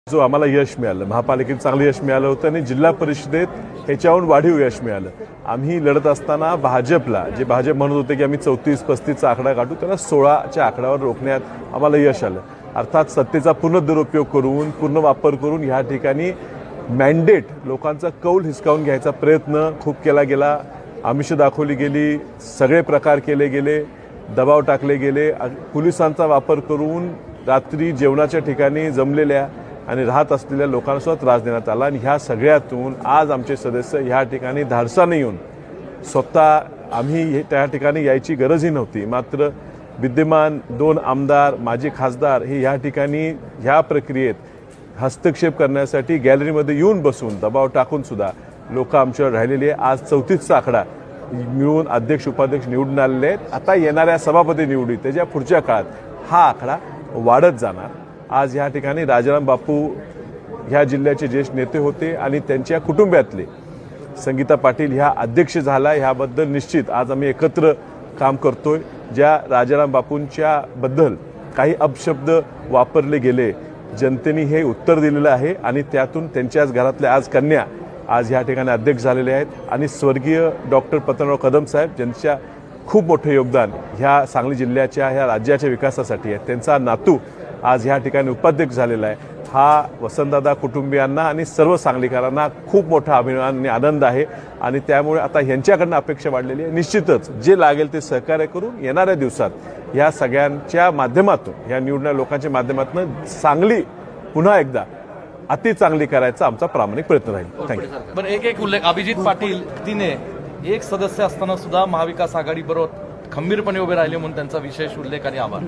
जो आम्हाला यश मिळालं, महापालिकेत चांगलं यश मिळालं होतं आणि जिल्हा परिषदेत ह्याच्याहून वाढीव यश मिळालं. आम्ही लढत असताना भाजपला, जे भाजप म्हणत होते की आम्ही 34-35चा आकडा गाठू, त्याला 16च्या आकड्यावर रोखण्यात आम्हाला यश आलं. अर्थात सत्तेचा पूर्ण दुरुपयोग करून, पूर्ण वापर करून ह्या ठिकाणी मॅन्डेट, लोकांचा कौल हिसकावून घ्यायचा प्रयत्न खूप केला गेला. आमिष दाखवली गेली, सगळे प्रकार केले गेले, दबाव टाकले गेले. पोलिसांचा वापर करून रात्री जेवणाच्या ठिकाणी जमलेल्या आणि राहत असलेल्या लोकांना सुद्धा त्रास देण्यात आला. आणि ह्या सगळ्यातून आज आमचे सदस्य ह्या ठिकाणी धाडसाने येऊन स्वतः, आम्ही त्या ठिकाणी यायची गरजही नव्हती, मात्र विद्यमान 2 आमदार, माजी खासदार हे ह्या ठिकाणी ह्या प्रक्रियेत हस्तक्षेप करण्यासाठी गॅलरीमध्ये येऊन बसून दबाव टाकून सुद्धा लोक आमच्यावर राहिलेली आहे. आज 34चा आकडा मिळून अध्यक्ष उपाध्यक्ष निवडून आलेले आहेत. आता येणाऱ्या सभापती निवडी त्याच्या पुढच्या काळात हा आकडा वाढत जाणार. आज ह्या ठिकाणी राजाराम बापू ह्या जिल्ह्याचे ज्येष्ठ नेते होते आणि त्यांच्या कुटुंबातले संगीता पाटील ह्या अध्यक्ष झाला, ह्याबद्दल निश्चित आज आम्ही एकत्र काम करतोय. ज्या राजाराम बापूंच्या बद्दल काही अपशब्द वापरले गेले, जनतेने हे उत्तर दिलेलं आहे आणि त्यातून त्यांच्याच घरातल्या आज कन्या आज ह्या ठिकाणी अध्यक्ष झालेले आहेत. आणि स्वर्गीय डॉक्टर पतंगराव कदम साहेब, ज्यांच्या खूप मोठं योगदान ह्या सांगली जिल्ह्याच्या, ह्या राज्याच्या विकासासाठी आहे, त्यांचा नातू आज ह्या ठिकाणी उपाध्यक्ष झालेला आहे. हा वसंतदादा कुटुंबियांना आणि सर्व सांगलीकरांना खूप मोठा अभिमान आणि आनंद आहे. आणि त्यामुळे आता ह्यांच्याकडनं अपेक्षा वाढलेली आहे. निश्चितच जे लागेल ते सहकार्य करून येणाऱ्या दिवसात ह्या सगळ्यांच्या माध्यमातून, ह्या निवडणाऱ्या लोकांच्या माध्यमातून सांगली पुन्हा एकदा अति चांगली करायचा आमचा प्रामाणिक प्रयत्न राहील. थँक्यू. पण एक उल्लेख, अभिजित पाटील तिने एक सदस्य असताना सुद्धा महाविकास आघाडी बरोबर खंबीरपणे उभे राहिले म्हणून त्यांचा विशेष उल्लेख आणि आभार.